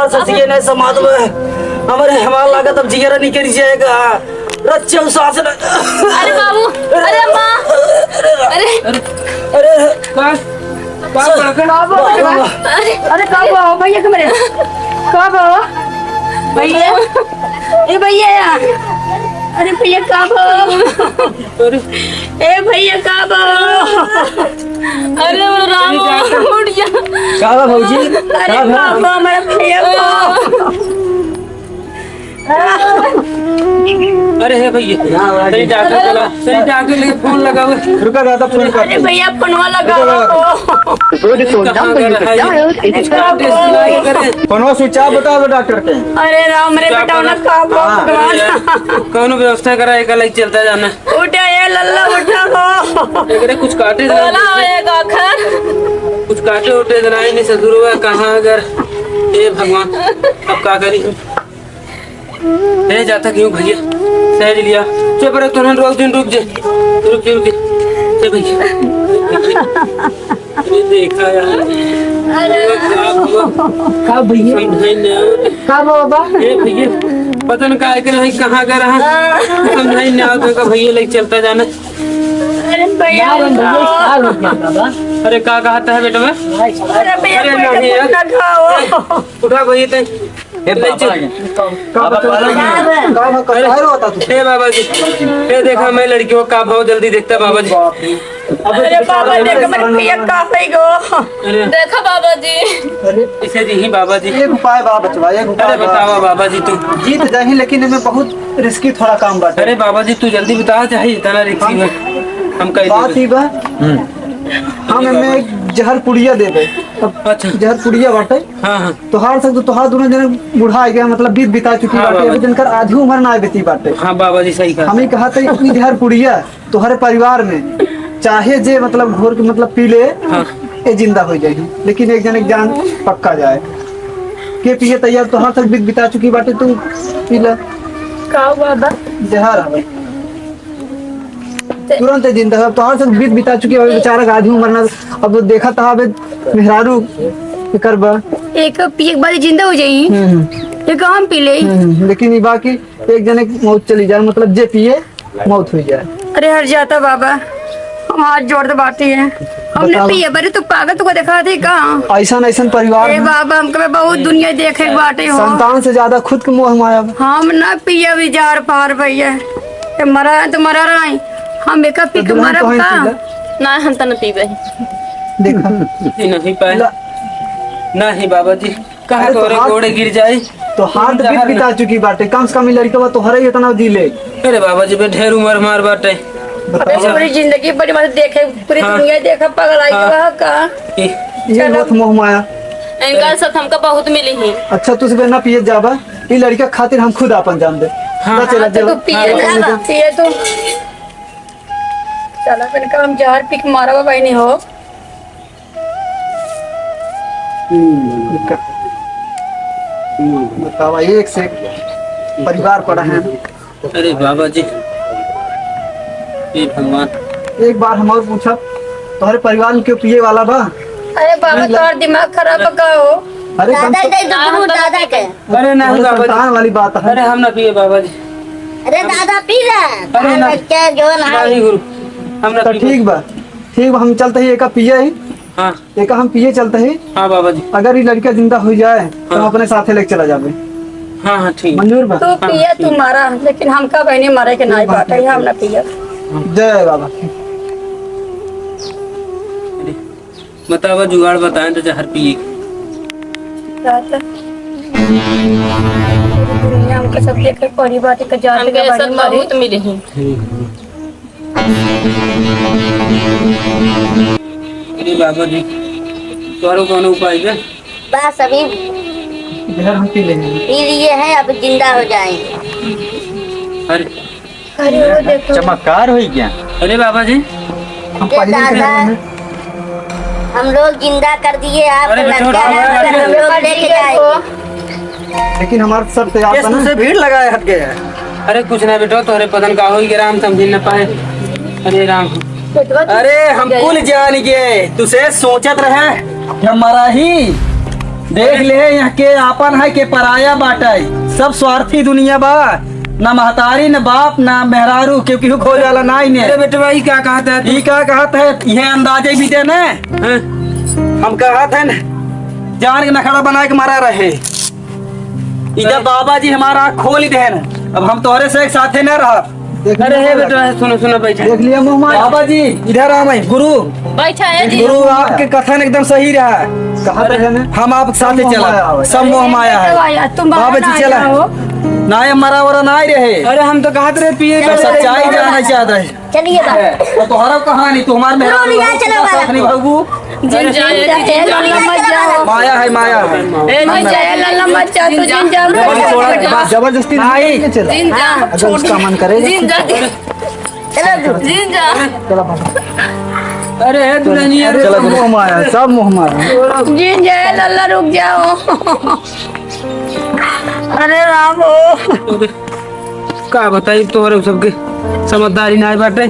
हमारे ससिए नहीं समाज में हमारे हमारा लागत अब जिगरा निकल जाएगा रच्चे सांस अरे बाबू, अरे माँ, अरे अरे अरे कब आओ भैया कमरे कब आओ भैया ए भैया अरे भैया कब आओ ए भैया कब आओ अरे राम उठ जा। क्या भौजी अरे बाबा मेरा भैया अरे है भैया तेरी डॉक्टर चला तेरी डॉक्टर लेके फोन लगाओ रुका दादा फोन कर अरे भैया फोनवा लगाओ फोनवा स्विच ऑफ बताओ डॉक्टर के। अरे राम रे बेटा ना भगवान कौन व्यवस्था करा एक अलग चलता जाना उठा ये लल्ला उठा हो एकरे कुछ काटे बोला होएगा खर कुछ काटे उठे देना ही नहीं ससुर हुआ कहाँ अगर हे भगवान अब क्या करी जाता क्यों भैया सहज लिया चुप रहे तुरंत रुक जा चल भैया देखा यार का भैया का बाबा ए भैया पता न का कहाँ का रहा समझाई नहीं आता भैया लेके चलता जाना अरे भैया अरे का कहता है बेटा मैं अरे भैया नहीं ना खाओ उठा भैया बाबा जी ये देखा मैं लड़कियों का भाव जल्दी देखता बाबा जी अरे बाबा देख मेरे भैया कहाँ गो देखा बाबा जी इसे जी ही बाबा जी एक उपाय बा बचवा एक अरे उपाय बतावा बाबा जी तू जीत जाही लेकिन इसमें बहुत रिस्की थोड़ा काम बाटे। अरे बाबा जी तू जल्दी बता चाहिए इतना रिक्सी में हम कह बात ही बा हम एमे एक जहर पुड़िया दे दे अच्छा जहर पुड़िया बाटे हाँ हाँ तोहार तक तो तोहार दोनों जने बूढ़ा आ गया मतलब बीत बिता चुकी हाँ, बाटे बाबा। अभी जनकर आधी उम्र ना बीती बाटे। हाँ बाबा जी सही कहा हम ही कहा था इतनी जहर पुड़िया तोहरे परिवार में चाहे जे मतलब घोर के मतलब पी ले हाँ ये जिंदा हो जाएगी लेकिन एक जन एक जान पक्का जाए के पिए तैयार तोहार तक बीत बिता चुकी बाटे तू पी ले का बाबा जहर आवे तुरंत जिंदा है तोहार तक बीत बिता चुकी है बेचारा का आधी उम्र ना अब देखा था अबे मेहरारू करबा एक पिए के बाद जिंदा हो जाई ये काम पी ले लेकिन ये बाकी एक जने की मौत चली जाए मतलब जे पिए मौत हो जाए। अरे हर जाता बाबा हम हाथ जोड़ दे बाती है हमने बताओ। पिए बरे तू पागल तुको देखा थी कहाँ ऐसा ऐसा परिवार अरे में बाबा हमको बहुत दुनिया देखे के बाटे हो संतान से ज्यादा खुद के मोह माया बा। हम ना पिए भी जार पार भैया ये मरा है तो मरा रहा है हम एक पी के दुल्हन मरब तो है का पीला। ना हम तो न पीबे देखा नहीं पाए नहीं बाबा जी कहाँ अरे तो गोरे हाथ- घोड़े गिर जाए तो हाथ बीत बिता चुकी बाटे कम से कम ये लड़का तो हरे इतना जी ले अरे बाबा जी ढेर उम्र मार बाटे बताओ पूरी जिंदगी बड़ी बात देखे पूरी हाँ। दुनिया देखा पगल आई हाँ। का ये बहुत मोह माया। इनका साथ हमका बहुत मिली ही अच्छा तुझ ना पिए जाबा ये लड़का खातिर हम खुद अपन जान दे हाँ। चला तो तू पिए हाँ, ना पिए तू चला फिर काम जहर पी के मारा भाई नहीं हो बतावा एक से परिवार पड़ा है। अरे बाबा जी ये भगवान एक बार हम और पूछा तुम्हारे परिवार में क्यों पिए वाला बा अरे बाबा तोर दिमाग खराब का हो अरे कम से दादा के अरे नहीं कम बाबा जी संतान वाली बात है। अरे हम ना पिए बाबा जी अरे दादा पी अरे ना। रहा जो ना नहीं गुरु हम ना तो पिए ठीक बा हम चलते ही एक पिए ही हाँ एक हम पिए चलते ही हाँ बाबा जी अगर ये लड़का जिंदा हो जाए तो हम अपने साथे लेके चला जावे हाँ हाँ ठीक मंजूर बा तू पिए तू मारा लेकिन हमका बहनी मारे के नहीं बात है हम ना पिए जय बाबा। बतावा जुगाड़ बताएं तो जहर पिए दुनिया हमके सब देखे परी बात का जान हमके के सब बड़ी मारी बहुत मिली ही अरे बाबा जी तोरो कौन उपाय है बस अभी जहर हम पी लेंगे पी लिए हैं अब जिंदा हो जाएंगे अरे अरे वो देखो चमत्कार हो गया। अरे बाबा जी हम ये पहले के दादा हैं। हम लोग जिंदा कर दिए आप अरे बेटा, लड़का है अरे तो हम लोग लेके जाएंगे लेकिन हमारे सब तैयार था ना भीड़ लगाए हट गए अरे कुछ ना बेटो तोहरे पतन का हो राम समझ न पाए अरे राम अरे हम कुल जान गए तुझे सोचत रहे हमारा ही देख ले यहाँ के आपन है के पराया बाटा सब स्वार्थी दुनिया बा ना महतारी न बाप ना मेहरारू क्योंकि खो जाला ना अरे इन्हें बेटे भाई क्या कहता है ये क्या कहत है यह अंदाजे भी दे न हाँ? हम कहत है न जान के नखड़ा बना के मारा रहे इधर बाबा जी हमारा आँख खोल दे न अब हम तोहरे से एक साथे न रहा अरे हे बेटा सुनो सुनो बैठे देख लिया बाबा जी इधर आ मैं गुरु बैठा है जी गुरु आपके कथन एकदम सही रहा कहा हम आप साथे चला सब मोह माया है तुम बाबा जी चला ना ये मरा वरा ना ही रहे अरे हम तो कहते रहे पिए सब सच्चाई जानना चाहता है चलिए बाबा तो तुम्हारा कहानी तुम्हार में रोनी ना चलो बाबा। नहीं बाबू जिन जा मत जाओ माया है मत जाए लल्ला मत जाओ तू जिन जा जबरदस्ती नहीं चला जिन जा अगर उसका मन करे जिन जा चलो जिन जा अरे हे दुल्हनिया चलो मोह माया सब मोह माया जिन जाए लल्ला रुक जाओ अरे राम हो का बताई तोहरे सबके समझदारी ना बाटे